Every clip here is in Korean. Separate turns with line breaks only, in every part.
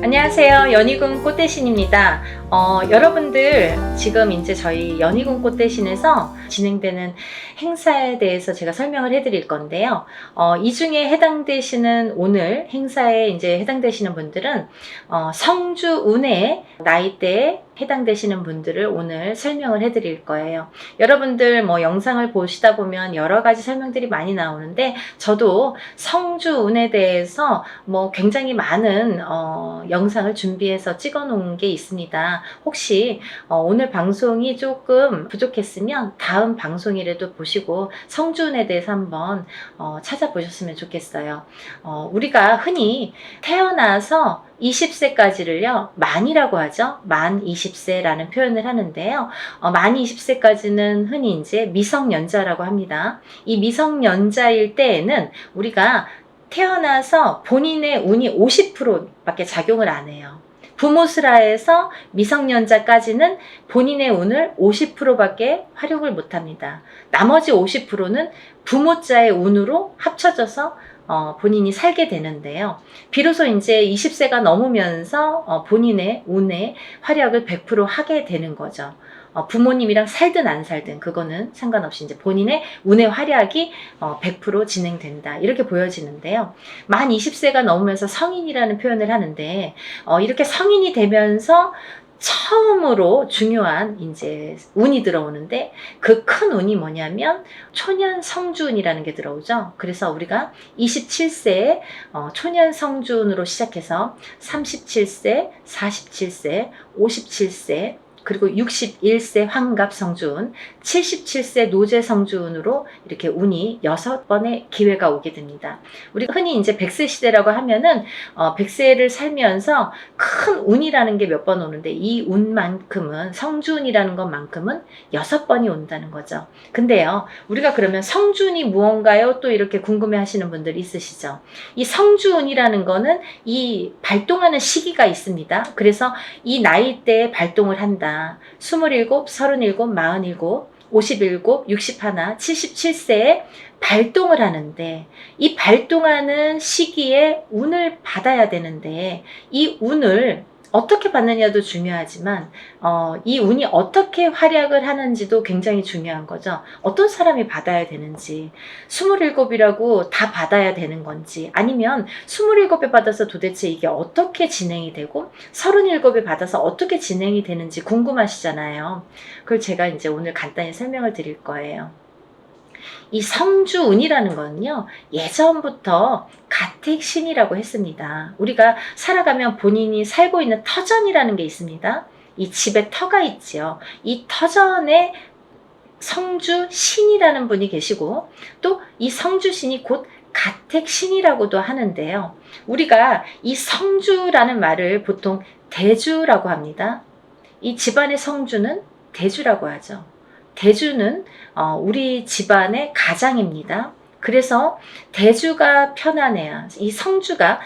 안녕하세요. 연희군 꽃대신입니다. 여러분들 지금 이제 저희 연희군 꽃대신에서 진행되는 행사에 대해서 제가 설명을 해드릴 건데요. 이 중에 해당되시는 오늘 행사에 이제 해당되시는 분들은 성주 운해 나이대에 해당되시는 분들을 오늘 설명을 해드릴 거예요. 여러분들 뭐 영상을 보시다 보면 여러 가지 설명들이 많이 나오는데 저도 성주 운에 대해서 뭐 굉장히 많은 영상을 준비해서 찍어 놓은 게 있습니다. 혹시 오늘 방송이 조금 부족했으면 다음 방송이라도 보시고 성주운에 대해서 한번 찾아보셨으면 좋겠어요. 우리가 흔히 태어나서 20세까지를요, 만이라고 하죠. 만 20세라는 표현을 하는데요. 만 20세까지는 흔히 이제 미성년자라고 합니다. 이 미성년자일 때에는 우리가 태어나서 본인의 운이 50%밖에 작용을 안 해요. 부모스라에서 미성년자까지는 본인의 운을 50%밖에 활용을 못 합니다. 나머지 50%는 부모자의 운으로 합쳐져서 본인이 살게 되는데요. 비로소 이제 20세가 넘으면서 본인의 운의 활약을 100% 하게 되는 거죠. 부모님이랑 살든 안 살든 그거는 상관없이 이제 본인의 운의 활약이 100% 진행된다. 이렇게 보여지는데요. 만 20세가 넘으면서 성인이라는 표현을 하는데 이렇게 성인이 되면서 처음으로 중요한 이제 운이 들어오는데 그 큰 운이 뭐냐면 초년 성주운이라는 게 들어오죠. 그래서 우리가 27세에 초년 성주운으로 시작해서 37세, 47세, 57세 그리고 61세 환갑 성주운, 77세 노제 성주운으로 이렇게 운이 6번의 기회가 오게 됩니다. 우리가 흔히 이제 100세 시대라고 하면은 100세를 살면서 큰 운이라는 게 몇 번 오는데 이 운만큼은 성주운이라는 것만큼은 6번이 온다는 거죠. 근데요, 우리가 그러면 성주운이 무언가요? 또 이렇게 궁금해 하시는 분들 있으시죠? 이 성주운이라는 거는 이 발동하는 시기가 있습니다. 그래서 이 나이대에 발동을 한다. 27, 37, 47, 57, 61, 77세에 발동을 하는데 이 발동하는 시기에 운을 받아야 되는데 이 운을 어떻게 받느냐도 중요하지만 이 운이 어떻게 활약을 하는지도 굉장히 중요한 거죠. 어떤 사람이 받아야 되는지 27이라고 다 받아야 되는 건지 아니면 27에 받아서 도대체 이게 어떻게 진행이 되고 37에 받아서 어떻게 진행이 되는지 궁금하시잖아요. 그걸 제가 이제 오늘 간단히 설명을 드릴 거예요. 이 성주운이라는 거는요, 예전부터 가택신이라고 했습니다. 우리가 살아가면 본인이 살고 있는 터전이라는 게 있습니다. 이 집에 터가 있지요. 이 터전에 성주신이라는 분이 계시고 또 이 성주신이 곧 가택신이라고도 하는데요. 우리가 이 성주라는 말을 보통 대주라고 합니다. 이 집안의 성주는 대주라고 하죠. 대주는 우리 집안의 가장입니다. 그래서 대주가 편안해야 이 성주가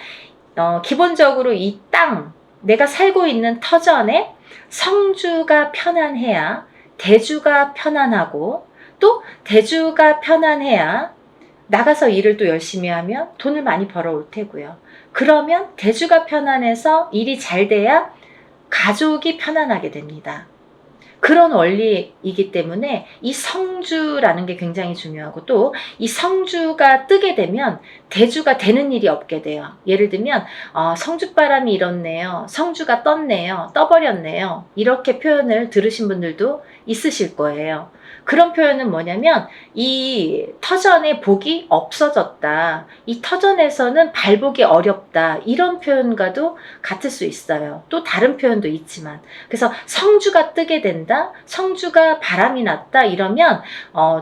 기본적으로 이 땅, 내가 살고 있는 터전에 성주가 편안해야 대주가 편안하고 또 대주가 편안해야 나가서 일을 또 열심히 하면 돈을 많이 벌어올 테고요. 그러면 대주가 편안해서 일이 잘 돼야 가족이 편안하게 됩니다. 그런 원리이기 때문에 이 성주라는 게 굉장히 중요하고 또 이 성주가 뜨게 되면 대주가 되는 일이 없게 돼요. 예를 들면 성주바람이 일었네요. 성주가 떴네요. 떠버렸네요. 이렇게 표현을 들으신 분들도 있으실 거예요. 그런 표현은 뭐냐면 이 터전의 복이 없어졌다. 이 터전에서는 발복이 어렵다. 이런 표현과도 같을 수 있어요. 또 다른 표현도 있지만 그래서 성주가 뜨게 된다. 성주가 바람이 났다. 이러면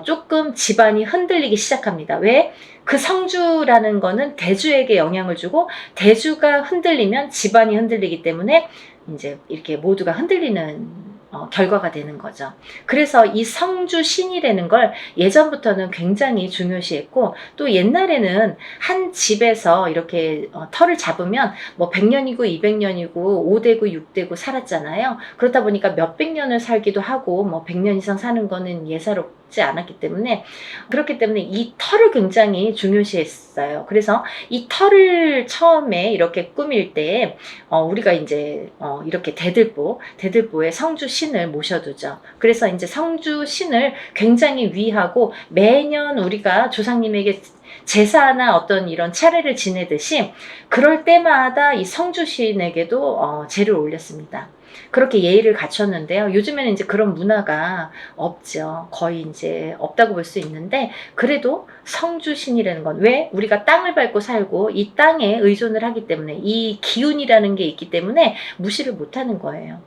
조금 집안이 흔들리기 시작합니다. 왜? 그 성주라는 거는 대주에게 영향을 주고 대주가 흔들리면 집안이 흔들리기 때문에 이제 이렇게 모두가 흔들리는 결과가 되는 거죠. 그래서 이 성주신이라는 걸 예전부터는 굉장히 중요시했고 또 옛날에는 한 집에서 이렇게 터를 잡으면 뭐 100년이고 200년이고 5대고 6대고 살았잖아요. 그렇다 보니까 몇백 년을 살기도 하고 뭐 100년 이상 사는 거는 예사롭지 해보지 않았기 때문에, 그렇기 때문에 이 털을 굉장히 중요시했어요. 그래서 이 털을 처음에 이렇게 꾸밀 때 우리가 이제 이렇게 대들보에 성주 신을 모셔두죠. 그래서 이제 성주 신을 굉장히 위하고 매년 우리가 조상님에게 제사나 어떤 이런 차례를 지내듯이 그럴 때마다 이 성주신에게도 제를 올렸습니다. 그렇게 예의를 갖췄는데요. 요즘에는 이제 그런 문화가 없죠. 거의 이제 없다고 볼 수 있는데, 그래도 성주신이라는 건, 왜? 우리가 땅을 밟고 살고 이 땅에 의존을 하기 때문에, 이 기운이라는 게 있기 때문에 무시를 못 하는 거예요.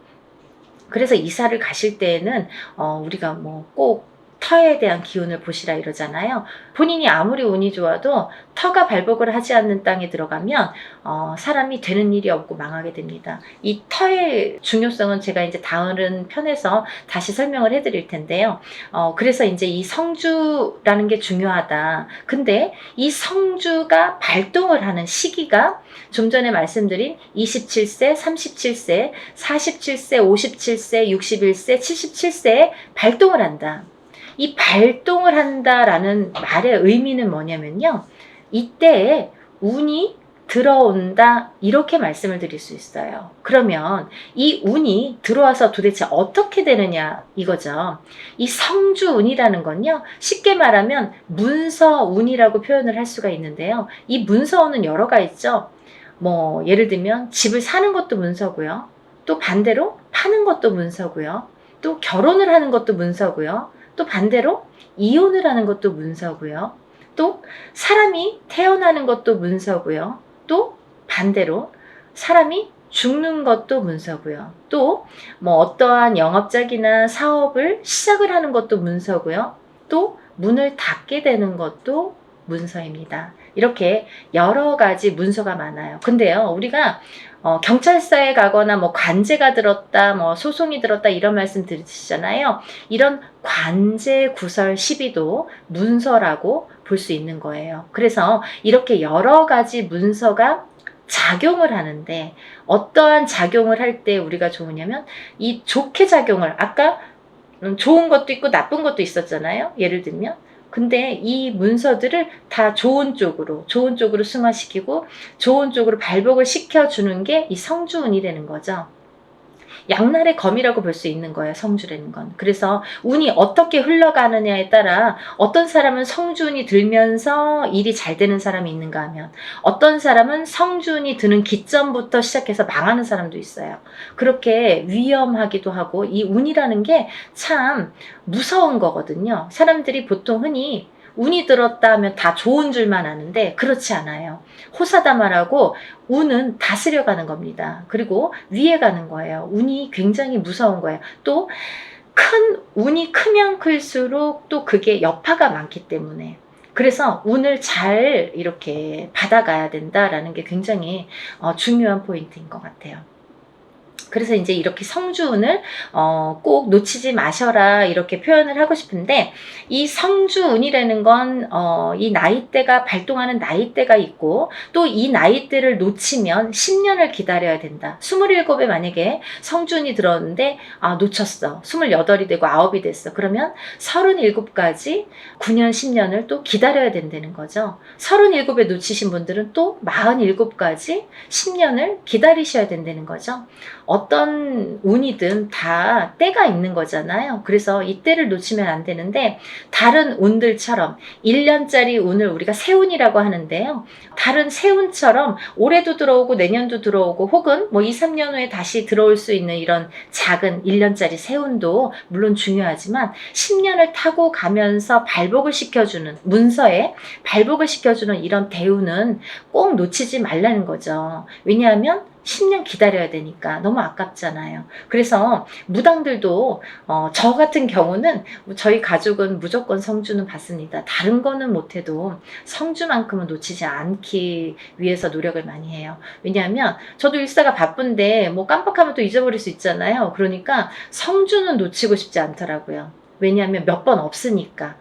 그래서 이사를 가실 때에는 우리가 뭐 꼭 터에 대한 기운을 보시라 이러잖아요. 본인이 아무리 운이 좋아도 터가 발복을 하지 않는 땅에 들어가면 사람이 되는 일이 없고 망하게 됩니다. 이 터의 중요성은 제가 이제 다른 편에서 다시 설명을 해드릴 텐데요. 그래서 이제 이 성주라는 게 중요하다. 근데 이 성주가 발동을 하는 시기가 좀 전에 말씀드린 27세, 37세, 47세, 57세, 61세, 77세에 발동을 한다. 이 발동을 한다라는 말의 의미는 뭐냐면요. 이때에 운이 들어온다, 이렇게 말씀을 드릴 수 있어요. 그러면 이 운이 들어와서 도대체 어떻게 되느냐 이거죠. 이 성주운이라는 건요, 쉽게 말하면 문서운이라고 표현을 할 수가 있는데요. 이 문서운은 여러가 있죠. 뭐 예를 들면 집을 사는 것도 문서고요. 또 반대로 파는 것도 문서고요. 또 결혼을 하는 것도 문서고요. 또 반대로 이혼을 하는 것도 문서고요. 또 사람이 태어나는 것도 문서고요. 또 반대로 사람이 죽는 것도 문서고요. 또 뭐 어떠한 영업작이나 사업을 시작을 하는 것도 문서고요. 또 문을 닫게 되는 것도 문서입니다. 이렇게 여러 가지 문서가 많아요. 근데요, 우리가 경찰서에 가거나 뭐 관제가 들었다, 뭐 소송이 들었다 이런 말씀 들으시잖아요. 이런 관제 구설 시비도 문서라고 볼 수 있는 거예요. 그래서 이렇게 여러 가지 문서가 작용을 하는데, 어떠한 작용을 할 때 우리가 좋으냐면, 이 좋게 작용을, 아까 좋은 것도 있고 나쁜 것도 있었잖아요. 예를 들면, 근데 이 문서들을 다 좋은 쪽으로 승화시키고 좋은 쪽으로 발복을 시켜주는 게 이 성주운이라는 거죠. 양날의 검이라고 볼 수 있는 거예요, 성주라는 건. 그래서 운이 어떻게 흘러가느냐에 따라 어떤 사람은 성주운이 들면서 일이 잘 되는 사람이 있는가 하면, 어떤 사람은 성주운이 드는 기점부터 시작해서 망하는 사람도 있어요. 그렇게 위험하기도 하고, 이 운이라는 게 참 무서운 거거든요. 사람들이 보통 흔히 운이 들었다 하면 다 좋은 줄만 아는데 그렇지 않아요. 호사다마라고 운은 다스려가는 겁니다. 그리고 위에 가는 거예요. 운이 굉장히 무서운 거예요. 또 운이 크면 클수록 또 그게 여파가 많기 때문에, 그래서 운을 잘 이렇게 받아가야 된다라는 게 굉장히 중요한 포인트인 것 같아요. 그래서 이제 이렇게 성주운을 꼭 놓치지 마셔라 이렇게 표현을 하고 싶은데, 이 성주운이라는 건 이 나이대가 발동하는 나이대가 있고, 또 이 나이대를 놓치면 10년을 기다려야 된다. 27에 만약에 성주운이 들었는데 놓쳤어. 28이 되고 9이 됐어. 그러면 37까지 9년 10년을 또 기다려야 된다는 거죠. 37에 놓치신 분들은 또 47까지 10년을 기다리셔야 된다는 거죠. 어떤 운이든 다 때가 있는 거잖아요. 그래서 이 때를 놓치면 안 되는데, 다른 운들처럼 1년짜리 운을 우리가 세운이라고 하는데요. 다른 세운처럼 올해도 들어오고 내년도 들어오고 혹은 뭐 2, 3년 후에 다시 들어올 수 있는 이런 작은 1년짜리 세운도 물론 중요하지만, 10년을 타고 가면서 발복을 시켜주는, 문서에 발복을 시켜주는 이런 대운은 꼭 놓치지 말라는 거죠. 왜냐하면 10년 기다려야 되니까 너무 아깝잖아요. 그래서 무당들도 저 같은 경우는, 저희 가족은 무조건 성주는 받습니다. 다른 거는 못해도 성주만큼은 놓치지 않기 위해서 노력을 많이 해요. 왜냐하면 저도 일사가 바쁜데 뭐 깜빡하면 또 잊어버릴 수 있잖아요. 그러니까 성주는 놓치고 싶지 않더라고요. 왜냐하면 몇 번 없으니까.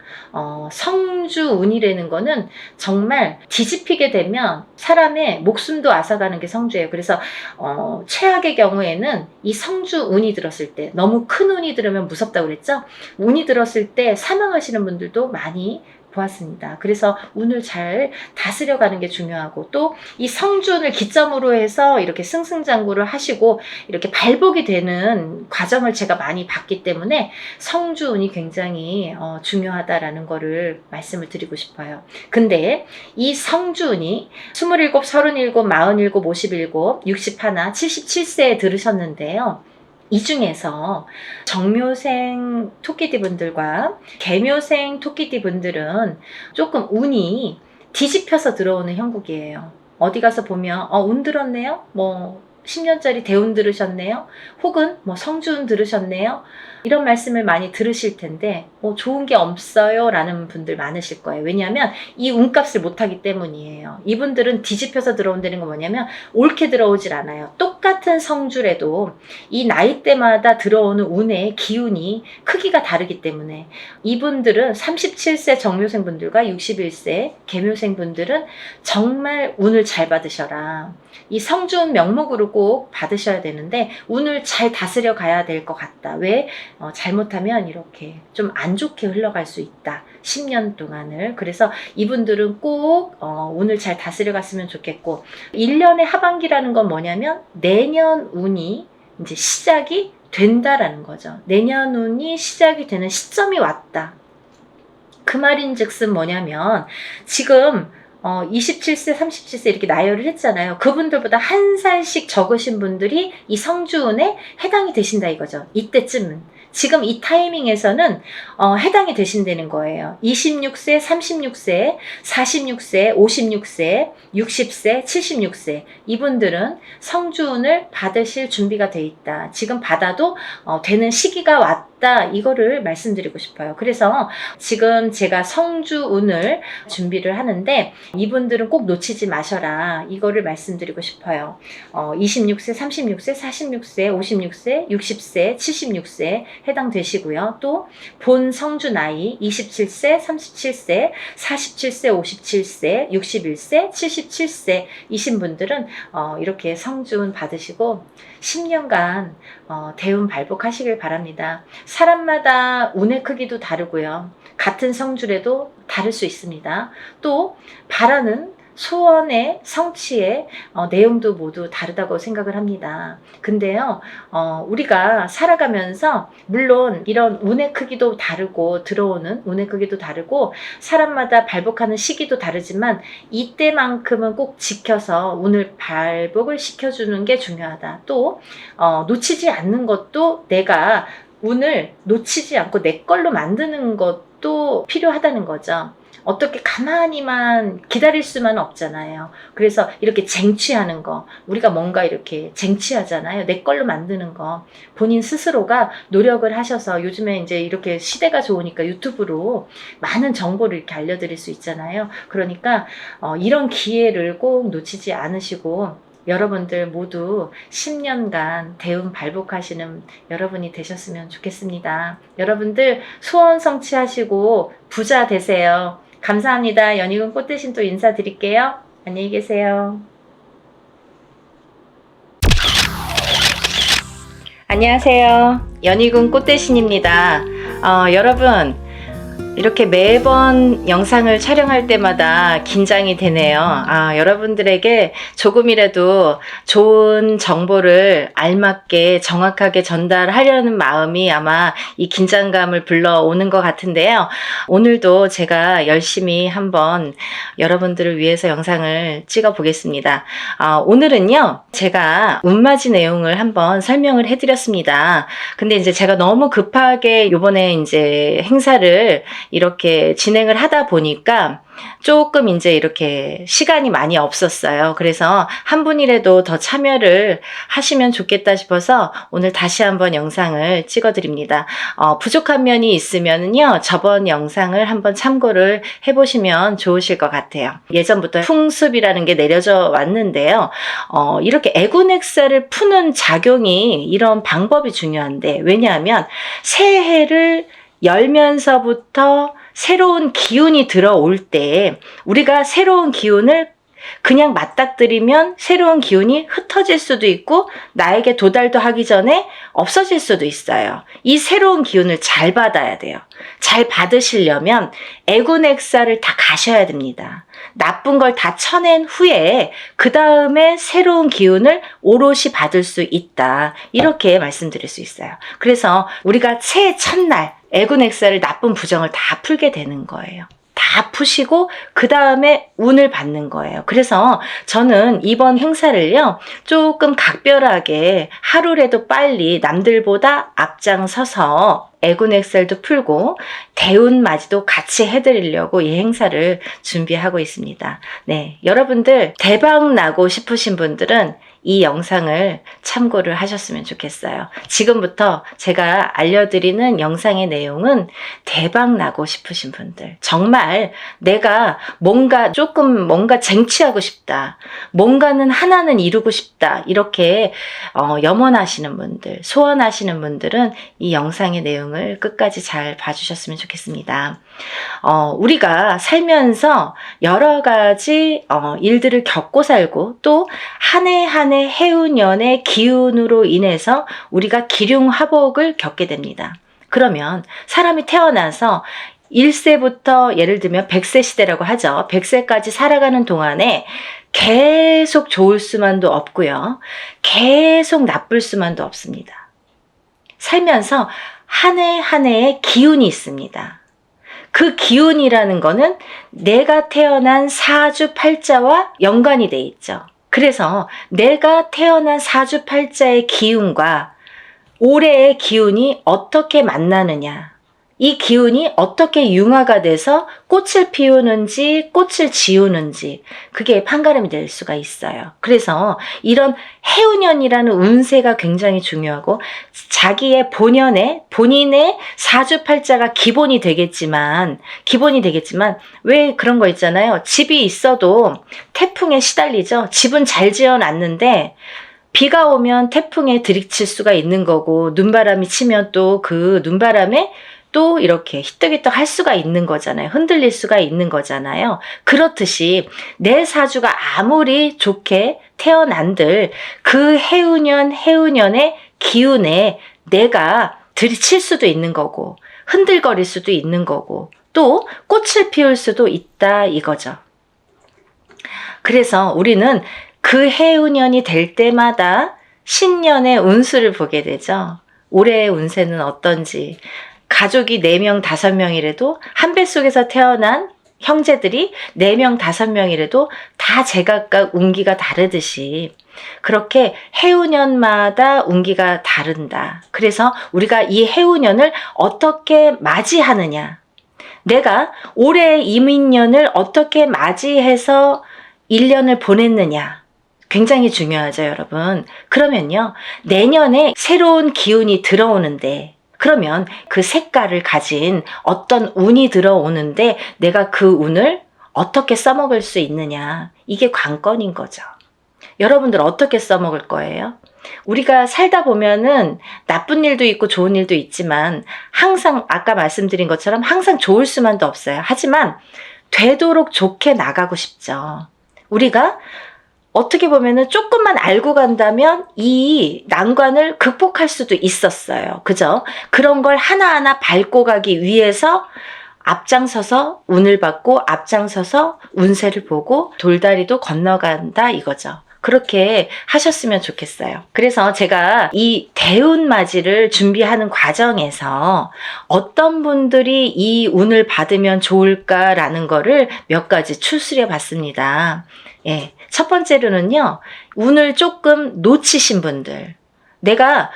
성주운이라는 거는 정말 뒤집히게 되면 사람의 목숨도 앗아가는 게 성주예요. 그래서 최악의 경우에는 이 성주운이 들었을 때, 너무 큰 운이 들으면 무섭다고 그랬죠? 운이 들었을 때 사망하시는 분들도 많이 보았습니다. 그래서 운을 잘 다스려가는 게 중요하고, 또 이 성주운을 기점으로 해서 이렇게 승승장구를 하시고 이렇게 발복이 되는 과정을 제가 많이 봤기 때문에 성주운이 굉장히 중요하다라는 거를 말씀을 드리고 싶어요. 근데 이 성주운이 27, 37, 47, 57, 61, 77세에 들으셨는데요. 이 중에서 정묘생 토끼띠 분들과 개묘생 토끼띠 분들은 조금 운이 뒤집혀서 들어오는 형국이에요. 어디 가서 보면 운 들었네요? 뭐 10년짜리 대운 들으셨네요? 혹은 뭐 성주운 들으셨네요? 이런 말씀을 많이 들으실 텐데 좋은 게 없어요 라는 분들 많으실 거예요. 왜냐하면 이 운값을 못하기 때문이에요. 이분들은 뒤집혀서 들어온다는 건 뭐냐면 옳게 들어오질 않아요. 똑같은 성주래도 이 나이대마다 들어오는 운의 기운이 크기가 다르기 때문에 이분들은 37세 정묘생 분들과 61세 개묘생 분들은 정말 운을 잘 받으셔라. 이 성주운 명목으로 꼭 받으셔야 되는데 운을 잘 다스려 가야 될 것 같다. 왜? 잘못하면 이렇게 좀 안 좋게 흘러갈 수 있다. 10년 동안을. 그래서 이분들은 꼭 운을 잘 다스려 갔으면 좋겠고, 1년의 하반기라는 건 뭐냐면 내년 운이 이제 시작이 된다라는 거죠. 내년 운이 시작이 되는 시점이 왔다. 그 말인즉슨 뭐냐면 지금 27세, 37세 이렇게 나열을 했잖아요. 그분들보다 한 살씩 적으신 분들이 이 성주운에 해당이 되신다 이거죠. 이때쯤은. 지금 이 타이밍에서는 해당이 되신다는 거예요. 26세, 36세, 46세, 56세, 60세, 76세 이분들은 성주운을 받으실 준비가 돼 있다. 지금 받아도 되는 시기가 왔다. 이거를 말씀드리고 싶어요. 그래서 지금 제가 성주운을 준비를 하는데 이분들은 꼭 놓치지 마셔라. 이거를 말씀드리고 싶어요. 26세, 36세, 46세, 56세, 60세, 76세 해당되시고요. 또 본 성주 나이 27세, 37세, 47세, 57세, 61세, 77세 이신 분들은 이렇게 성주운 받으시고 10년간 대운 발복하시길 바랍니다. 사람마다 운의 크기도 다르고요. 같은 성주래도 다를 수 있습니다. 또 바라는 소원의 성취의 내용도 모두 다르다고 생각을 합니다. 근데요, 우리가 살아가면서 물론 이런 운의 크기도 다르고 들어오는 운의 크기도 다르고 사람마다 발복하는 시기도 다르지만 이때만큼은 꼭 지켜서 운을 발복을 시켜주는 게 중요하다. 또 놓치지 않는 것도 내가 운을 놓치지 않고 내 걸로 만드는 것도 필요하다는 거죠. 어떻게 가만히만 기다릴 수만 없잖아요. 그래서 이렇게 쟁취하는 거, 우리가 뭔가 이렇게 쟁취하잖아요. 내 걸로 만드는 거. 본인 스스로가 노력을 하셔서 요즘에 이제 이렇게 시대가 좋으니까 유튜브로 많은 정보를 이렇게 알려드릴 수 있잖아요. 그러니까 이런 기회를 꼭 놓치지 않으시고 여러분들 모두 10년간 대운 발복하시는 여러분이 되셨으면 좋겠습니다. 여러분들 소원 성취하시고 부자 되세요. 감사합니다. 연희군 꽃대신 또 인사드릴게요. 안녕히 계세요. 안녕하세요. 연희군 꽃대신입니다. 여러분 이렇게 매번 영상을 촬영할 때마다 긴장이 되네요. 여러분들에게 조금이라도 좋은 정보를 알맞게 정확하게 전달하려는 마음이 아마 이 긴장감을 불러오는 것 같은데요. 오늘도 제가 열심히 한번 여러분들을 위해서 영상을 찍어 보겠습니다. 오늘은요, 제가 운맞이 내용을 한번 설명을 해드렸습니다. 근데 이제 제가 너무 급하게 요번에 이제 행사를 이렇게 진행을 하다 보니까 조금 이제 이렇게 시간이 많이 없었어요. 그래서 한 분이라도 더 참여를 하시면 좋겠다 싶어서 오늘 다시 한번 영상을 찍어드립니다. 부족한 면이 있으면요, 저번 영상을 한번 참고를 해보시면 좋으실 것 같아요. 예전부터 풍습이라는 게 내려져 왔는데요. 이렇게 애군액사를 푸는 작용이 이런 방법이 중요한데, 왜냐하면 새해를 열면서부터 새로운 기운이 들어올 때 우리가 새로운 기운을 그냥 맞닥뜨리면 새로운 기운이 흩어질 수도 있고 나에게 도달도 하기 전에 없어질 수도 있어요. 이 새로운 기운을 잘 받아야 돼요. 잘 받으시려면 애군액사를 다 가셔야 됩니다. 나쁜 걸 다 쳐낸 후에 그 다음에 새로운 기운을 오롯이 받을 수 있다. 이렇게 말씀드릴 수 있어요. 그래서 우리가 새해 첫날 애군액사를 나쁜 부정을 다 풀게 되는 거예요. 다 푸시고 그 다음에 운을 받는 거예요. 그래서 저는 이번 행사를요 조금 각별하게 하루라도 빨리 남들보다 앞장서서 애군액살도 풀고 대운맞이도 같이 해드리려고 이 행사를 준비하고 있습니다. 네, 여러분들 대박 나고 싶으신 분들은 이 영상을 참고를 하셨으면 좋겠어요. 지금부터 제가 알려드리는 영상의 내용은 대박 나고 싶으신 분들, 정말 내가 뭔가 쟁취하고 싶다, 뭔가는 하나는 이루고 싶다, 이렇게 염원하시는 분들, 소원하시는 분들은 이 영상의 내용을 끝까지 잘 봐주셨으면 좋겠습니다. 우리가 살면서 여러 가지 일들을 겪고 살고 또 한 해 한 해 해운년의 기운으로 인해서 우리가 기륭화복을 겪게 됩니다. 그러면 사람이 태어나서 1세부터 예를 들면 100세 시대라고 하죠. 100세까지 살아가는 동안에 계속 좋을 수만도 없고요. 계속 나쁠 수만도 없습니다. 살면서 한 해 한 해의 기운이 있습니다. 그 기운이라는 거는 내가 태어난 사주팔자와 연관이 돼 있죠. 그래서 내가 태어난 사주팔자의 기운과 올해의 기운이 어떻게 만나느냐, 이 기운이 어떻게 융화가 돼서 꽃을 피우는지 꽃을 지우는지 그게 판가름이 될 수가 있어요. 그래서 이런 해운년이라는 운세가 굉장히 중요하고 자기의 본인의 사주팔자가 기본이 되겠지만 왜 그런 거 있잖아요. 집이 있어도 태풍에 시달리죠. 집은 잘 지어놨는데 비가 오면 태풍에 들이칠 수가 있는 거고 눈바람이 치면 또 그 눈바람에 또 이렇게 히떡히떡 할 수가 있는 거잖아요. 흔들릴 수가 있는 거잖아요. 그렇듯이 내 사주가 아무리 좋게 태어난들 그 해운년의 기운에 내가 들이칠 수도 있는 거고 흔들거릴 수도 있는 거고 또 꽃을 피울 수도 있다 이거죠. 그래서 우리는 그 해운년이 될 때마다 신년의 운수를 보게 되죠. 올해의 운세는 어떤지. 가족이 4명, 5명이라도 한 뱃속에서 태어난 형제들이 4명, 5명이라도 다 제각각 운기가 다르듯이 그렇게 해운년마다 운기가 다른다. 그래서 우리가 이 해운년을 어떻게 맞이하느냐, 내가 올해 이민년을 어떻게 맞이해서 1년을 보냈느냐 굉장히 중요하죠, 여러분. 그러면요, 내년에 새로운 기운이 들어오는데 그러면 그 색깔을 가진 어떤 운이 들어오는데 내가 그 운을 어떻게 써먹을 수 있느냐, 이게 관건인 거죠. 여러분들 어떻게 써먹을 거예요? 우리가 살다 보면은 나쁜 일도 있고 좋은 일도 있지만 항상 아까 말씀드린 것처럼 항상 좋을 수만도 없어요. 하지만 되도록 좋게 나가고 싶죠. 우리가 어떻게 보면은 조금만 알고 간다면 이 난관을 극복할 수도 있었어요. 그죠? 그런 걸 하나하나 밟고 가기 위해서 앞장서서 운을 받고 앞장서서 운세를 보고 돌다리도 건너간다 이거죠. 그렇게 하셨으면 좋겠어요. 그래서 제가 이 대운맞이를 준비하는 과정에서 어떤 분들이 이 운을 받으면 좋을까라는 거를 몇 가지 추스려 봤습니다. 예. 첫 번째로는요, 운을 조금 놓치신 분들. 내가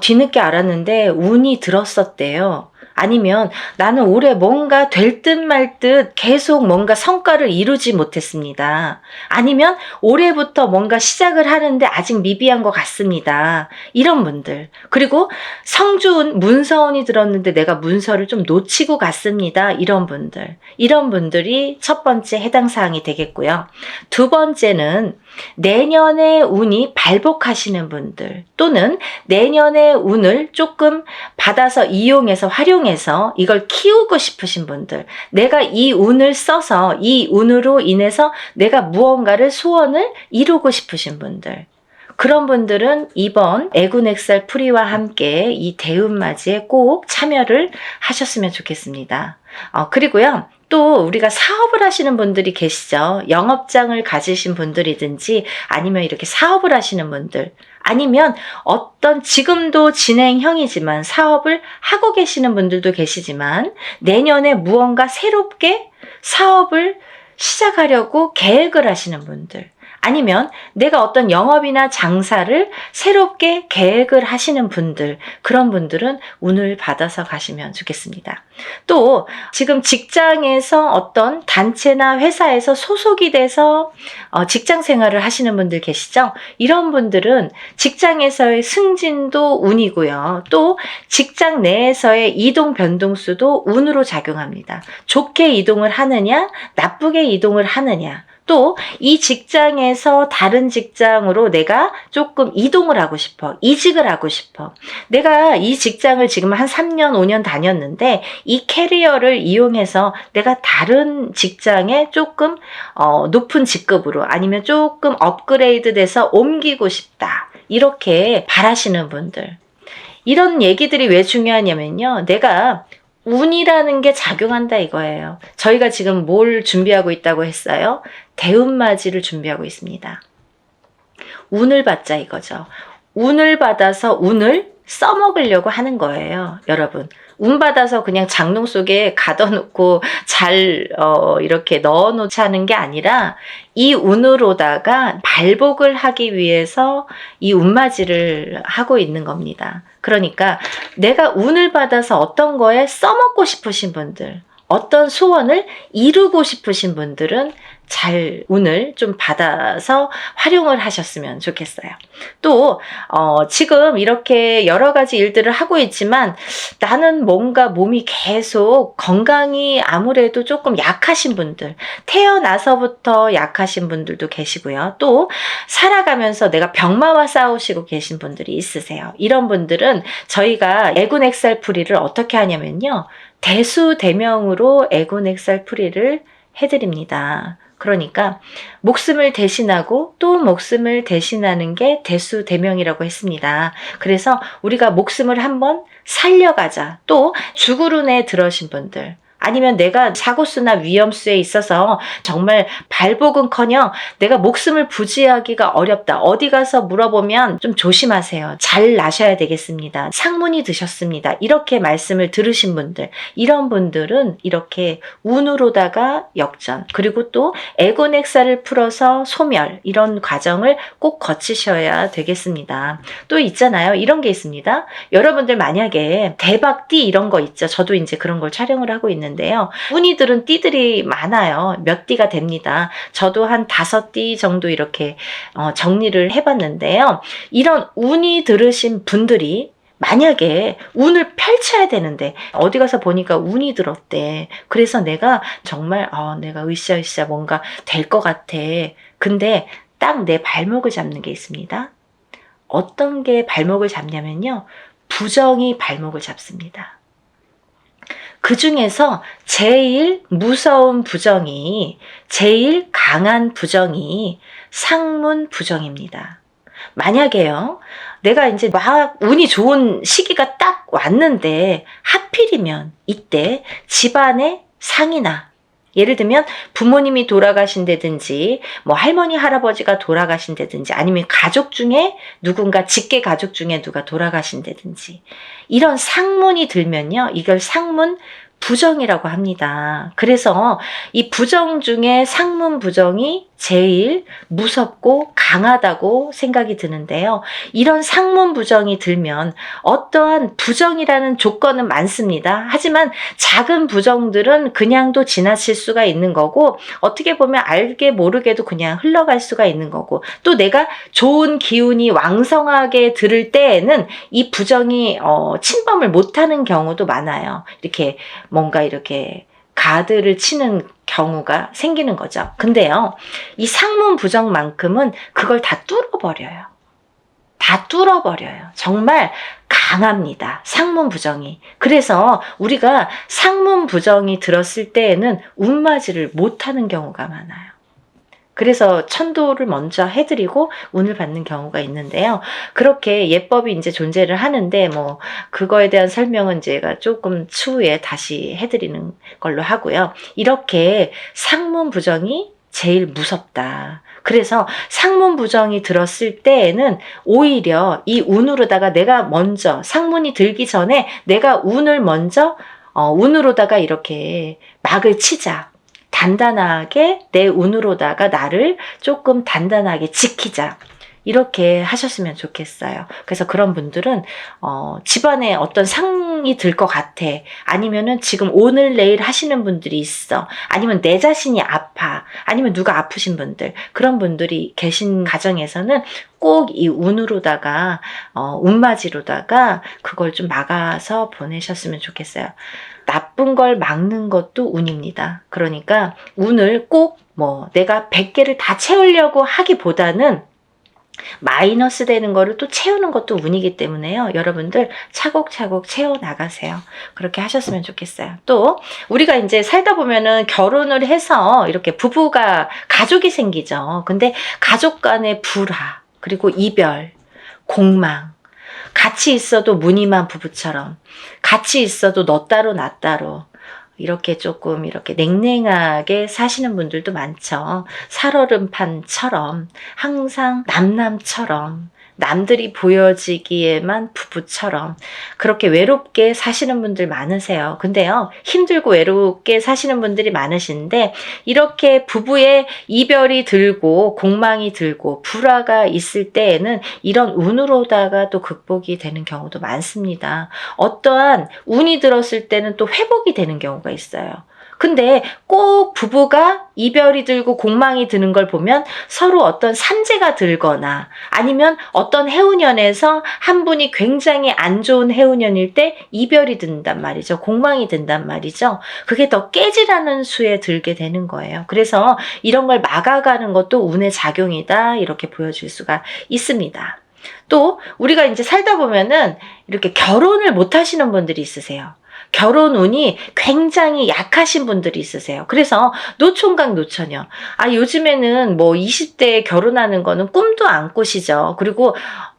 뒤늦게 알았는데 운이 들었었대요. 아니면 나는 올해 뭔가 될 듯 말 듯 계속 뭔가 성과를 이루지 못했습니다. 아니면 올해부터 뭔가 시작을 하는데 아직 미비한 것 같습니다. 이런 분들. 그리고 성주운, 문서운이 들었는데 내가 문서를 좀 놓치고 갔습니다. 이런 분들. 이런 분들이 첫 번째 해당 사항이 되겠고요. 두 번째는 내년의 운이 발복하시는 분들 또는 내년의 운을 조금 받아서 이용해서 활용해서 직장에서 이걸 키우고 싶으신 분들, 내가 이 운을 써서 이 운으로 인해서 내가 무언가를 소원을 이루고 싶으신 분들, 그런 분들은 이번 애군액살 풀이와 함께 이 대운맞이에 꼭 참여를 하셨으면 좋겠습니다. 그리고요, 또 우리가 사업을 하시는 분들이 계시죠. 영업장을 가지신 분들이든지 아니면 이렇게 사업을 하시는 분들, 아니면 어떤 지금도 진행형이지만 사업을 하고 계시는 분들도 계시지만 내년에 무언가 새롭게 사업을 시작하려고 계획을 하시는 분들, 아니면 내가 어떤 영업이나 장사를 새롭게 계획을 하시는 분들, 그런 분들은 운을 받아서 가시면 좋겠습니다. 또 지금 직장에서 어떤 단체나 회사에서 소속이 돼서 직장 생활을 하시는 분들 계시죠? 이런 분들은 직장에서의 승진도 운이고요. 또 직장 내에서의 이동 변동수도 운으로 작용합니다. 좋게 이동을 하느냐, 나쁘게 이동을 하느냐, 또 이 직장에서 다른 직장으로 내가 조금 이동을 하고 싶어, 이직을 하고 싶어. 내가 이 직장을 지금 한 3년, 5년 다녔는데 이 캐리어를 이용해서 내가 다른 직장에 조금 높은 직급으로, 아니면 조금 업그레이드 돼서 옮기고 싶다, 이렇게 바라시는 분들. 이런 얘기들이 왜 중요하냐면요, 내가 운이라는 게 작용한다 이거예요. 저희가 지금 뭘 준비하고 있다고 했어요? 대운맞이를 준비하고 있습니다. 운을 받자 이거죠. 운을 받아서 운을 써먹으려고 하는 거예요, 여러분. 운 받아서 그냥 장롱 속에 가둬놓고 잘 이렇게 넣어놓지 하는 게 아니라 이 운으로다가 발복을 하기 위해서 이 운맞이를 하고 있는 겁니다. 그러니까 내가 운을 받아서 어떤 거에 써먹고 싶으신 분들, 어떤 소원을 이루고 싶으신 분들은 잘 운을 좀 받아서 활용을 하셨으면 좋겠어요. 또 지금 이렇게 여러 가지 일들을 하고 있지만 나는 뭔가 몸이 계속 건강이 아무래도 조금 약하신 분들, 태어나서부터 약하신 분들도 계시고요. 또 살아가면서 내가 병마와 싸우시고 계신 분들이 있으세요. 이런 분들은 저희가 애군액살풀이를 어떻게 하냐면요, 대수대명으로 애군액살풀이를 해드립니다. 그러니까 목숨을 대신하고 또 목숨을 대신하는 게 대수대명이라고 했습니다. 그래서 우리가 목숨을 한번 살려가자. 또 죽으run에 들어신 분들, 아니면 내가 사고수나 위험수에 있어서 정말 발복은커녕 내가 목숨을 부지하기가 어렵다, 어디 가서 물어보면 좀 조심하세요, 잘 나셔야 되겠습니다, 상문이 드셨습니다, 이렇게 말씀을 들으신 분들, 이런 분들은 이렇게 운으로다가 역전, 그리고 또 애곤액살을 풀어서 소멸, 이런 과정을 꼭 거치셔야 되겠습니다. 또 있잖아요, 이런 게 있습니다. 여러분들 만약에 대박띠 이런 거 있죠. 저도 이제 그런 걸 촬영을 하고 있는데요. 운이들은 띠들이 많아요. 몇 띠가 됩니다. 저도 한 5띠 정도 이렇게 정리를 해봤는데요. 이런 운이 들으신 분들이 만약에 운을 펼쳐야 되는데 어디 가서 보니까 운이 들었대. 그래서 내가 정말 내가 으쌰으쌰 뭔가 될 것 같아. 근데 딱 내 발목을 잡는 게 있습니다. 어떤 게 발목을 잡냐면요, 부정이 발목을 잡습니다. 그 중에서 제일 무서운 부정이, 제일 강한 부정이 상문 부정입니다. 만약에요, 내가 이제 막 운이 좋은 시기가 딱 왔는데 하필이면 이때 집안의 상이나, 예를 들면 부모님이 돌아가신다든지 뭐 할머니 할아버지가 돌아가신다든지 아니면 가족 중에 누군가, 직계 가족 중에 누가 돌아가신다든지 이런 상문이 들면요, 이걸 상문 부정이라고 합니다. 그래서 이 부정 중에 상문 부정이 제일 무섭고 강하다고 생각이 드는데요. 이런 상문 부정이 들면 어떠한 부정이라는 조건은 많습니다. 하지만 작은 부정들은 그냥도 지나칠 수가 있는 거고, 어떻게 보면 알게 모르게도 그냥 흘러갈 수가 있는 거고, 또 내가 좋은 기운이 왕성하게 들을 때에는 이 부정이 침범을 못하는 경우도 많아요. 이렇게 뭔가 이렇게 가드를 치는 경우가 생기는 거죠. 근데요, 이 상문 부정만큼은 그걸 다 뚫어버려요. 다 뚫어버려요. 정말 강합니다. 상문 부정이. 그래서 우리가 상문 부정이 들었을 때에는 운맞이를 못하는 경우가 많아요. 그래서 천도를 먼저 해드리고 운을 받는 경우가 있는데요. 그렇게 예법이 이제 존재를 하는데 뭐 그거에 대한 설명은 제가 조금 추후에 다시 해드리는 걸로 하고요. 이렇게 상문 부정이 제일 무섭다. 그래서 상문 부정이 들었을 때에는 오히려 이 운으로다가 내가 먼저 상문이 들기 전에 내가 운을 먼저 운으로다가 이렇게 막을 치자. 단단하게 내 운으로다가 나를 조금 단단하게 지키자. 이렇게 하셨으면 좋겠어요. 그래서 그런 분들은 집안에 어떤 상이 들 것 같아. 아니면은 지금 오늘 내일 하시는 분들이 있어. 아니면 내 자신이 아파. 아니면 누가 아프신 분들. 그런 분들이 계신 가정에서는 꼭 이 운으로다가 운맞이로다가 그걸 좀 막아서 보내셨으면 좋겠어요. 나쁜 걸 막는 것도 운입니다. 그러니까 운을 꼭 뭐 내가 100개를 다 채우려고 하기보다는 마이너스 되는 거를 또 채우는 것도 운이기 때문에요. 여러분들 차곡차곡 채워 나가세요. 그렇게 하셨으면 좋겠어요. 또 우리가 이제 살다 보면은 결혼을 해서 이렇게 부부가 가족이 생기죠. 근데 가족 간의 불화, 그리고 이별, 공망, 같이 있어도 무늬만 부부처럼, 같이 있어도 너 따로 나 따로, 이렇게 조금 이렇게 냉랭하게 사시는 분들도 많죠. 살얼음판처럼 항상 남남처럼 남들이 보여지기에만 부부처럼 그렇게 외롭게 사시는 분들 많으세요. 근데요, 힘들고 외롭게 사시는 분들이 많으신데 이렇게 부부의 이별이 들고 공망이 들고 불화가 있을 때에는 이런 운으로다가 또 극복이 되는 경우도 많습니다. 어떠한 운이 들었을 때는 또 회복이 되는 경우가 있어요. 근데 꼭 부부가 이별이 들고 공망이 드는 걸 보면 서로 어떤 산재가 들거나 아니면 어떤 해운년에서 한 분이 굉장히 안 좋은 해운년일 때 이별이 든단 말이죠. 공망이 든단 말이죠. 그게 더 깨지라는 수에 들게 되는 거예요. 그래서 이런 걸 막아가는 것도 운의 작용이다. 이렇게 보여줄 수가 있습니다. 또 우리가 이제 살다 보면은 이렇게 결혼을 못 하시는 분들이 있으세요. 결혼 운이 굉장히 약하신 분들이 있으세요. 그래서 노총각 노처녀. 요즘에는 뭐 20대에 결혼하는 거는 꿈도 안 꾸시죠. 그리고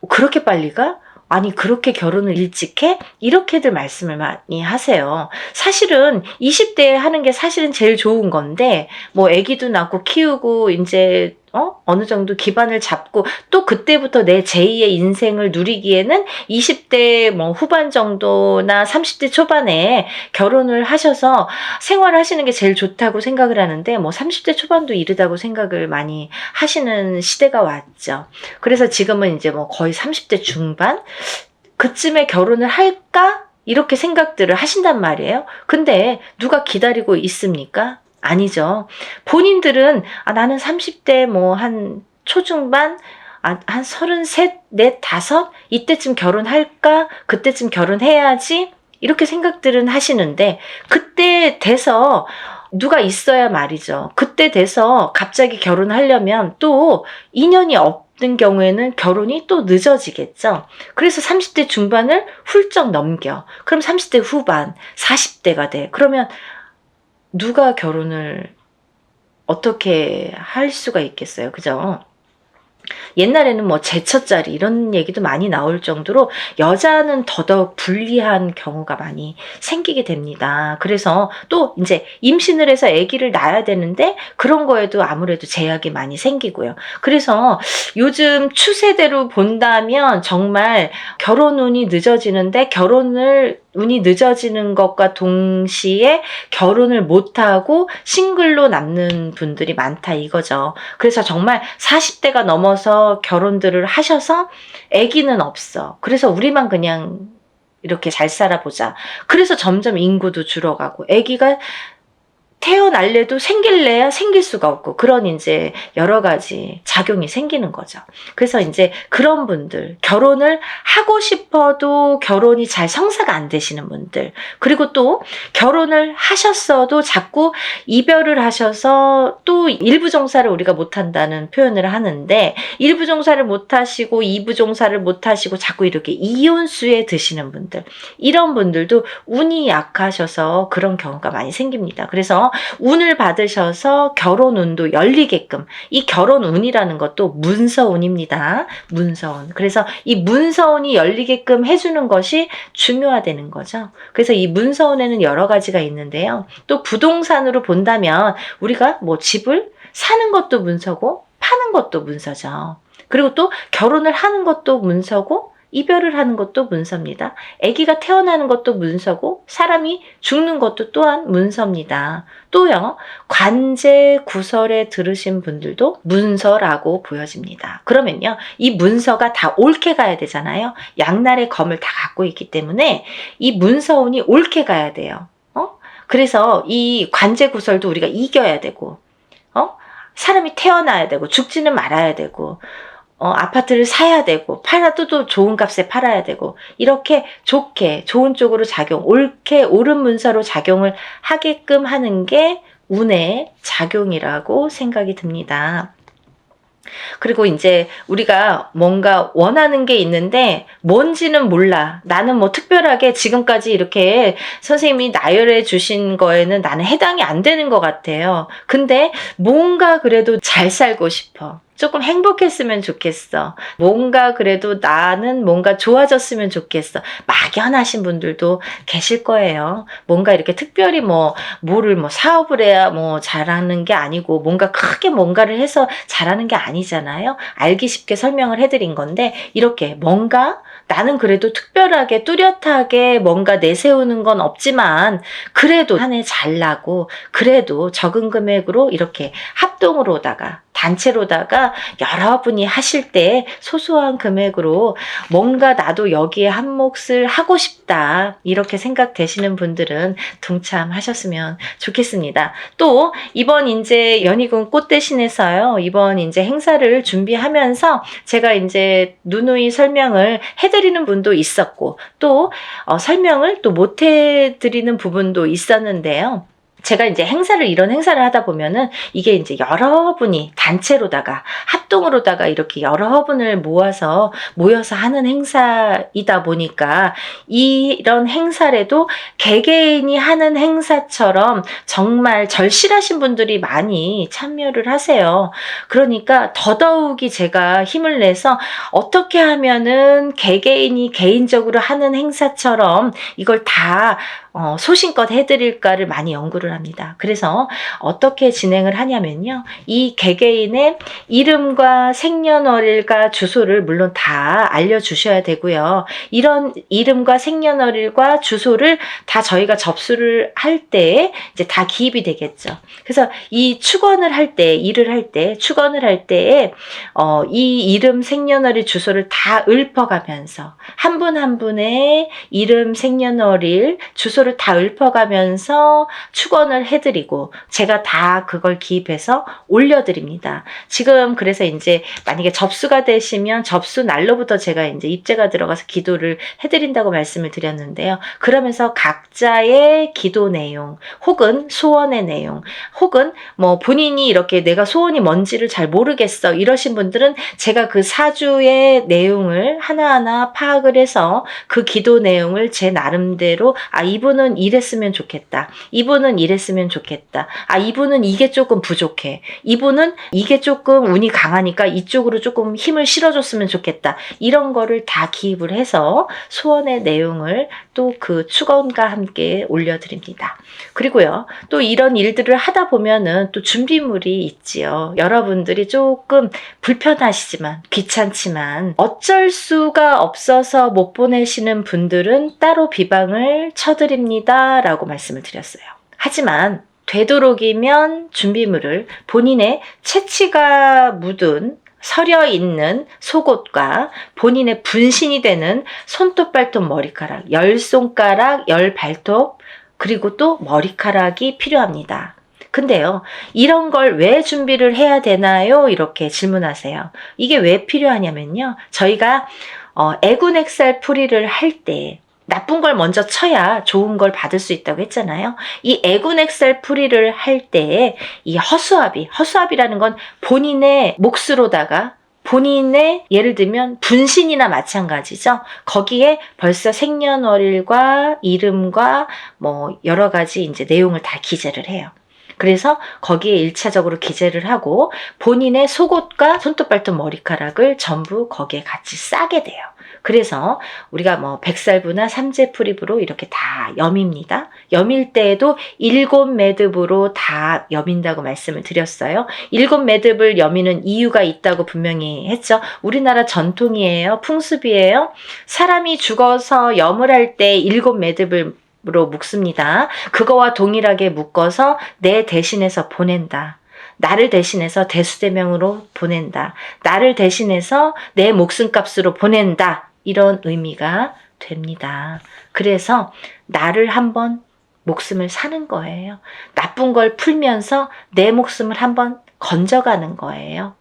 그렇게 빨리 가? 아니 그렇게 결혼을 일찍 해? 이렇게들 말씀을 많이 하세요. 사실은 20대에 하는 게 사실은 제일 좋은 건데 뭐 아기도 낳고 키우고 이제 어느 정도 기반을 잡고 또 그때부터 내 제2의 인생을 누리기에는 20대 뭐 후반 정도나 30대 초반에 결혼을 하셔서 생활하시는 게 제일 좋다고 생각을 하는데 뭐 30대 초반도 이르다고 생각을 많이 하시는 시대가 왔죠. 그래서 지금은 이제 뭐 거의 30대 중반 그쯤에 결혼을 할까? 이렇게 생각들을 하신단 말이에요. 근데 누가 기다리고 있습니까? 아니죠. 본인들은 나는 30대 뭐 한 초중반 한 33, 4, 5 이때쯤 결혼할까? 그때쯤 결혼해야지 이렇게 생각들은 하시는데 그때 돼서 누가 있어야 말이죠. 그때 돼서 갑자기 결혼하려면 또 인연이 없는 경우에는 결혼이 또 늦어지겠죠. 그래서 30대 중반을 훌쩍 넘겨. 그럼 30대 후반, 40대가 돼. 그러면 누가 결혼을 어떻게 할 수가 있겠어요. 그죠? 옛날에는 뭐 제처자리 이런 얘기도 많이 나올 정도로 여자는 더더욱 불리한 경우가 많이 생기게 됩니다. 그래서 또 이제 임신을 해서 아기를 낳아야 되는데 그런 거에도 아무래도 제약이 많이 생기고요. 그래서 요즘 추세대로 본다면 정말 결혼 운이 늦어지는데 운이 늦어지는 것과 동시에 결혼을 못하고 싱글로 남는 분들이 많다 이거죠. 그래서 정말 40대가 넘어서 결혼들을 하셔서 아기는 없어. 그래서 우리만 그냥 이렇게 잘 살아보자. 그래서 점점 인구도 줄어가고 아기가 태어날래도 생길래야 생길 수가 없고 그런 이제 여러 가지 작용이 생기는 거죠. 그래서 이제 그런 분들, 결혼을 하고 싶어도 결혼이 잘 성사가 안 되시는 분들, 그리고 또 결혼을 하셨어도 자꾸 이별을 하셔서 또 일부 종사를 우리가 못 한다는 표현을 하는데, 일부 종사를 못 하시고 이부 종사를 못 하시고 자꾸 이렇게 이혼수에 드시는 분들, 이런 분들도 운이 약하셔서 그런 경우가 많이 생깁니다. 그래서 운을 받으셔서 결혼 운도 열리게끔, 이 결혼 운이라는 것도 문서운입니다. 문서운. 그래서 이 문서운이 열리게끔 해주는 것이 중요하다는 거죠. 그래서 이 문서운에는 여러 가지가 있는데요. 또 부동산으로 본다면 우리가 뭐 집을 사는 것도 문서고 파는 것도 문서죠. 그리고 또 결혼을 하는 것도 문서고 이별을 하는 것도 문서입니다. 아기가 태어나는 것도 문서고 사람이 죽는 것도 또한 문서입니다. 또요, 관제 구설에 들으신 분들도 문서라고 보여집니다. 그러면요, 이 문서가 다 옳게 가야 되잖아요. 양날의 검을 다 갖고 있기 때문에 이 문서운이 옳게 가야 돼요. 그래서 이 관제 구설도 우리가 이겨야 되고, 사람이 태어나야 되고 죽지는 말아야 되고, 아파트를 사야 되고, 팔아도 또 좋은 값에 팔아야 되고, 이렇게 좋게, 좋은 쪽으로 옳게, 옳은 문서로 작용을 하게끔 하는 게 운의 작용이라고 생각이 듭니다. 그리고 이제 우리가 뭔가 원하는 게 있는데 뭔지는 몰라. 나는 뭐 특별하게 지금까지 이렇게 선생님이 나열해 주신 거에는 나는 해당이 안 되는 것 같아요. 근데 뭔가 그래도 잘 살고 싶어. 조금 행복했으면 좋겠어. 뭔가 그래도 나는 뭔가 좋아졌으면 좋겠어. 막연하신 분들도 계실 거예요. 뭔가 이렇게 특별히 뭐를 사업을 해야 잘하는 게 아니고, 뭔가 크게 뭔가를 해서 잘하는 게 아니잖아요. 알기 쉽게 설명을 해드린 건데, 이렇게 뭔가 나는 그래도 특별하게 뚜렷하게 뭔가 내세우는 건 없지만 그래도 한 해 잘 나고, 그래도 적은 금액으로 이렇게 합동으로다가 단체로다가 여러분이 하실 때 소소한 금액으로 뭔가 나도 여기에 한 몫을 하고 싶다, 이렇게 생각되시는 분들은 동참하셨으면 좋겠습니다. 또 이번 이제 연희군 꽃대신에서요, 이번 이제 행사를 준비하면서 제가 이제 누누이 설명을 해드리는 분도 있었고, 또 설명을 또 못 해드리는 부분도 있었는데요. 제가 이제 이런 행사를 하다 보면은 이게 이제 여러분이 단체로다가 합동으로다가 이렇게 여러분을 모여서 하는 행사이다 보니까, 이런 행사라도 개개인이 하는 행사처럼 정말 절실하신 분들이 많이 참여를 하세요. 그러니까 더더욱이 제가 힘을 내서 어떻게 하면은 개개인이 개인적으로 하는 행사처럼 이걸 다 소신껏 해드릴까를 많이 연구를 합니다. 그래서 어떻게 진행을 하냐면요, 이 개개인의 이름과 생년월일과 주소를 물론 다 알려주셔야 되고요. 이런 이름과 생년월일과 주소를 다 저희가 접수를 할 때 이제 다 기입이 되겠죠. 그래서 이 축원을 할 때, 일을 할 때, 축원을 할 때에 이 이름, 생년월일, 주소를 다 읊어가면서 한 분 한 분의 이름, 생년월일, 주소를 다 읊어가면서 축원을 해드리고, 제가 다 그걸 기입해서 올려드립니다. 지금 그래서 이제 만약에 접수가 되시면 접수 날로부터 제가 이제 입제가 들어가서 기도를 해드린다고 말씀을 드렸는데요. 그러면서 각자의 기도 내용, 혹은 소원의 내용, 혹은 본인이 이렇게 내가 소원이 뭔지를 잘 모르겠어 이러신 분들은 제가 그 사주의 내용을 하나하나 파악을 해서 그 기도 내용을 제 나름대로, 이분은 이랬으면 좋겠다, 이분은 이랬으면 좋겠다, 이분은 이게 조금 부족해, 이분은 이게 조금 운이 강하니까 이쪽으로 조금 힘을 실어줬으면 좋겠다, 이런 거를 다 기입을 해서 소원의 내용을 또 그 축원과 함께 올려드립니다. 그리고요, 또 이런 일들을 하다 보면은 또 준비물이 있지요. 여러분들이 조금 불편하시지만, 귀찮지만 어쩔 수가 없어서 못 보내시는 분들은 따로 비방을 쳐드립니다 라고 말씀을 드렸어요. 하지만 되도록이면 준비물을 본인의 채취가 묻은 서려 있는 속옷과 본인의 분신이 되는 손톱, 발톱, 머리카락, 10손가락, 10발톱, 그리고 또 머리카락이 필요합니다. 근데요, 이런 걸 왜 준비를 해야 되나요? 이렇게 질문하세요. 이게 왜 필요하냐면요, 저희가 애군액살 풀이를 할 때 나쁜 걸 먼저 쳐야 좋은 걸 받을 수 있다고 했잖아요. 이 애군액살 풀이를 할 때 이 허수아비라는 건 본인의 몫으로다가 본인의 예를 들면 분신이나 마찬가지죠. 거기에 벌써 생년월일과 이름과 뭐 여러 가지 이제 내용을 다 기재를 해요. 그래서 거기에 1차적으로 기재를 하고 본인의 속옷과 손톱 발톱 머리카락을 전부 거기에 같이 싸게 돼요. 그래서 우리가 뭐 백살부나 삼재풀입으로 이렇게 다 여밉니다. 여밀 때에도 7매듭으로 다 여민다고 말씀을 드렸어요. 7매듭을 여미는 이유가 있다고 분명히 했죠. 우리나라 전통이에요. 풍습이에요. 사람이 죽어서 염을 할 때 7매듭을 로 묶습니다. 그거와 동일하게 묶어서 내 대신해서 보낸다. 나를 대신해서 대수대명으로 보낸다. 나를 대신해서 내 목숨값으로 보낸다. 이런 의미가 됩니다. 그래서 나를 한번 목숨을 사는 거예요. 나쁜 걸 풀면서 내 목숨을 한번 건져가는 거예요.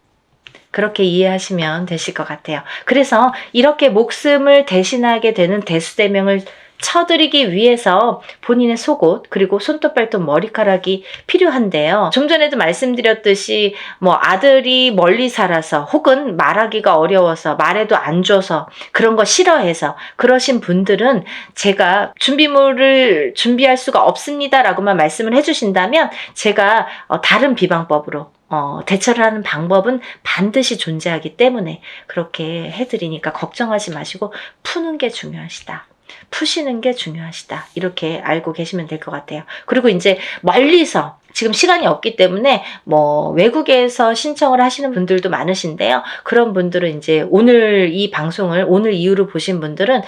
그렇게 이해하시면 되실 것 같아요. 그래서 이렇게 목숨을 대신하게 되는 대수대명을 쳐드리기 위해서 본인의 속옷 그리고 손톱 발톱 머리카락이 필요한데요. 좀 전에도 말씀드렸듯이 뭐 아들이 멀리 살아서 혹은 말하기가 어려워서 말해도 안 줘서 그런 거 싫어해서 그러신 분들은 제가 준비물을 준비할 수가 없습니다 라고만 말씀을 해주신다면 제가 다른 비방법으로 대처를 하는 방법은 반드시 존재하기 때문에 그렇게 해드리니까 걱정하지 마시고 푸는 게 중요하시다. 푸시는 게 중요하시다. 이렇게 알고 계시면 될 것 같아요. 그리고 이제 멀리서 지금 시간이 없기 때문에 뭐 외국에서 신청을 하시는 분들도 많으신데요. 그런 분들은 이제 오늘 이 방송을 오늘 이후로 보신 분들은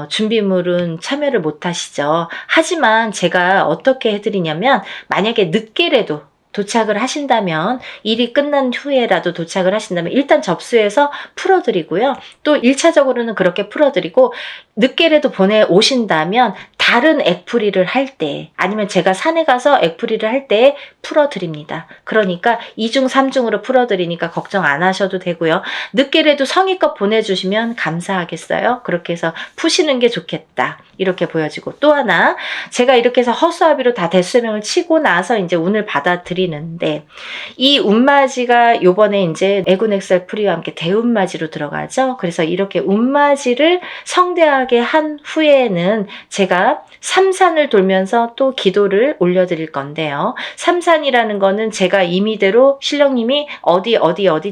준비물은 참여를 못 하시죠. 하지만 제가 어떻게 해드리냐면 만약에 늦게라도 도착을 하신다면 일이 끝난 후에라도 도착을 하신다면 일단 접수해서 풀어드리고요. 또 1차적으로는 그렇게 풀어드리고 늦게라도 보내오신다면 다른 액풀이를 할 때 아니면 제가 산에 가서 액풀이를 할 때 풀어드립니다. 그러니까 2중 3중으로 풀어드리니까 걱정 안 하셔도 되고요. 늦게라도 성의껏 보내주시면 감사하겠어요. 그렇게 해서 푸시는 게 좋겠다. 이렇게 보여지고 또 하나 제가 이렇게 해서 허수아비로 다 대수명을 치고 나서 이제 운을 받아들이는데 이 운맞이가 요번에 이제 애군액살 풀이와 함께 대운맞이로 들어가죠. 그래서 이렇게 운맞이를 성대하게 한 후에는 제가 삼산을 돌면서 또 기도를 올려드릴 건데요. 삼산이라는 거는 제가 임의대로 신령님이 어디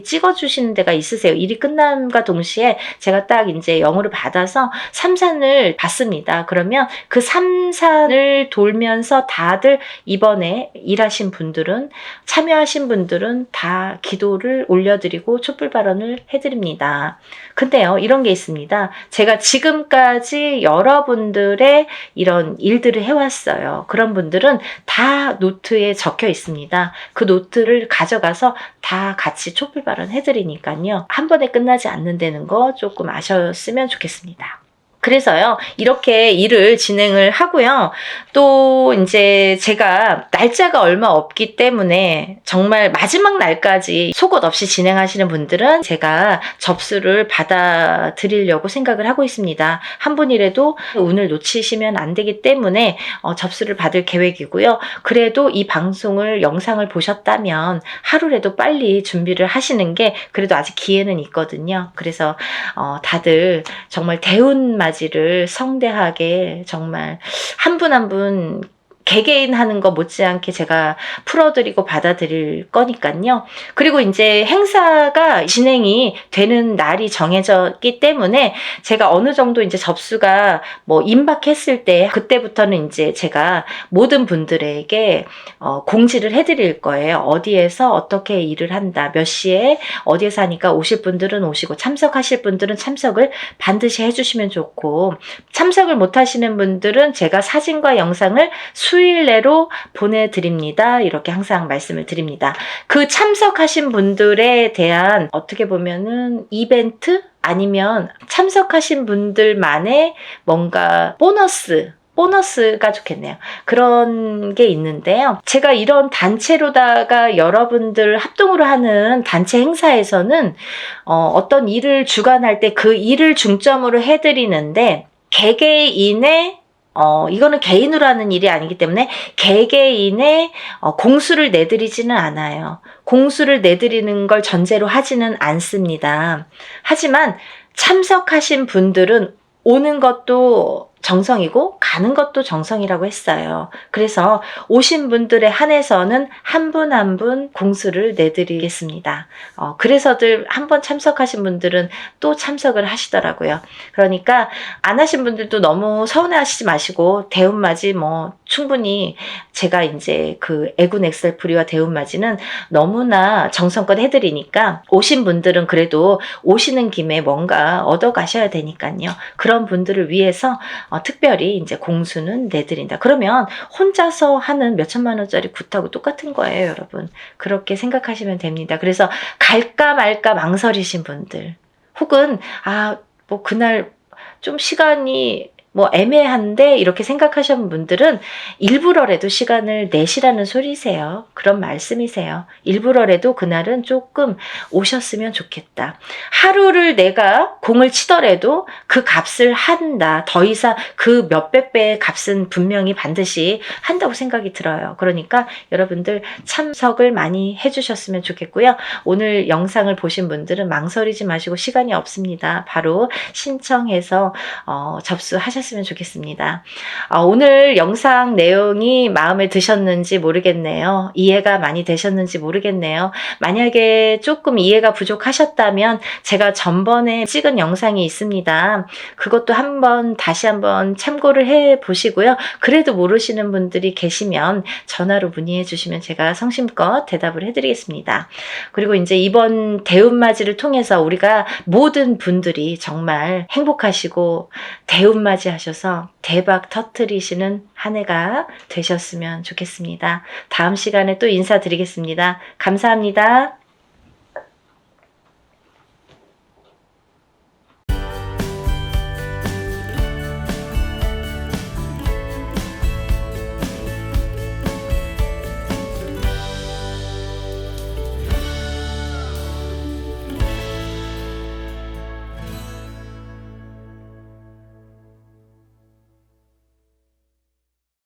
찍어주시는 데가 있으세요. 일이 끝남과 동시에 제가 딱 이제 영으로 받아서 삼산을 받습니다. 그러면 그 삼산을 돌면서 다들 이번에 일하신 분들은 참여하신 분들은 다 기도를 올려드리고 촛불 발언을 해드립니다. 근데요, 이런 게 있습니다. 제가 지금까지 여러분들의 이런 일들을 해왔어요. 그런 분들은 다 노트에 적혀 있습니다. 그 노트를 가져가서 다 같이 촛불 발언 해드리니까요. 한 번에 끝나지 않는다는 거 조금 아셨으면 좋겠습니다. 그래서요, 이렇게 일을 진행을 하고요. 또 이제 제가 날짜가 얼마 없기 때문에 정말 마지막 날까지 속옷 없이 진행하시는 분들은 제가 접수를 받아드리려고 생각을 하고 있습니다. 한 분이라도 운을 놓치시면 안 되기 때문에 접수를 받을 계획이고요. 그래도 이 방송을 영상을 보셨다면 하루라도 빨리 준비를 하시는 게 그래도 아직 기회는 있거든요. 그래서 다들 정말 대운맞이를 성대하게 정말 한 분 한 분 개개인 하는 거 못지않게 제가 풀어드리고 받아들일 거니까요. 그리고 이제 행사가 진행이 되는 날이 정해졌기 때문에 제가 어느 정도 이제 접수가 뭐 임박했을 때 그때부터는 이제 제가 모든 분들에게 공지를 해드릴 거예요. 어디에서 어떻게 일을 한다, 몇 시에 어디에서 하니까 오실 분들은 오시고 참석하실 분들은 참석을 반드시 해주시면 좋고 참석을 못 하시는 분들은 제가 사진과 영상을 수일 내로 보내드립니다. 이렇게 항상 말씀을 드립니다. 그 참석하신 분들에 대한 어떻게 보면은 이벤트? 아니면 참석하신 분들만의 뭔가 보너스 보너스가 좋겠네요. 그런 게 있는데요. 제가 이런 단체로다가 여러분들 합동으로 하는 단체 행사에서는 어떤 일을 주관할 때 그 일을 중점으로 해드리는데 개개인의 이거는 개인으로 하는 일이 아니기 때문에 개개인의 공수를 내드리지는 않아요. 공수를 내드리는 걸 전제로 하지는 않습니다. 하지만 참석하신 분들은 오는 것도 정성이고 가는 것도 정성이라고 했어요. 그래서 오신 분들에 한해서는 한 분 한 분 공수를 내드리겠습니다. 그래서들 한 번 참석하신 분들은 또 참석을 하시더라고요. 그러니까 안 하신 분들도 너무 서운해하시지 마시고 대운맞이 뭐 충분히 제가 이제 그 애군 엑셀프리와 대운맞이는 너무나 정성껏 해드리니까 오신 분들은 그래도 오시는 김에 뭔가 얻어 가셔야 되니까요. 그런 분들을 위해서 특별히 이제 공수는 내드린다. 그러면 혼자서 하는 몇천만 원짜리 굿하고 똑같은 거예요, 여러분. 그렇게 생각하시면 됩니다. 그래서 갈까 말까 망설이신 분들, 혹은 뭐 그날 좀 시간이 뭐 애매한데 이렇게 생각하시는 분들은 일부러라도 시간을 내시라는 소리세요. 그런 말씀이세요. 일부러라도 그날은 조금 오셨으면 좋겠다. 하루를 내가 공을 치더라도 그 값을 한다. 더 이상 그 몇백 배의 값은 분명히 반드시 한다고 생각이 들어요. 그러니까 여러분들 참석을 많이 해주셨으면 좋겠고요. 오늘 영상을 보신 분들은 망설이지 마시고 시간이 없습니다. 바로 신청해서 접수하셨으면 좋겠습니다. 오늘 영상 내용이 마음에 드셨는지 모르겠네요. 이해가 많이 되셨는지 모르겠네요. 만약에 조금 이해가 부족하셨다면 제가 전번에 찍은 영상이 있습니다. 그것도 다시 한번 참고를 해 보시고요. 그래도 모르시는 분들이 계시면 전화로 문의해 주시면 제가 성심껏 대답을 해드리겠습니다. 그리고 이제 이번 대운맞이를 통해서 우리가 모든 분들이 정말 행복하시고 대운맞이 하셔서 대박 터뜨리시는 한 해가 되셨으면 좋겠습니다. 다음 시간에 또 인사드리겠습니다. 감사합니다.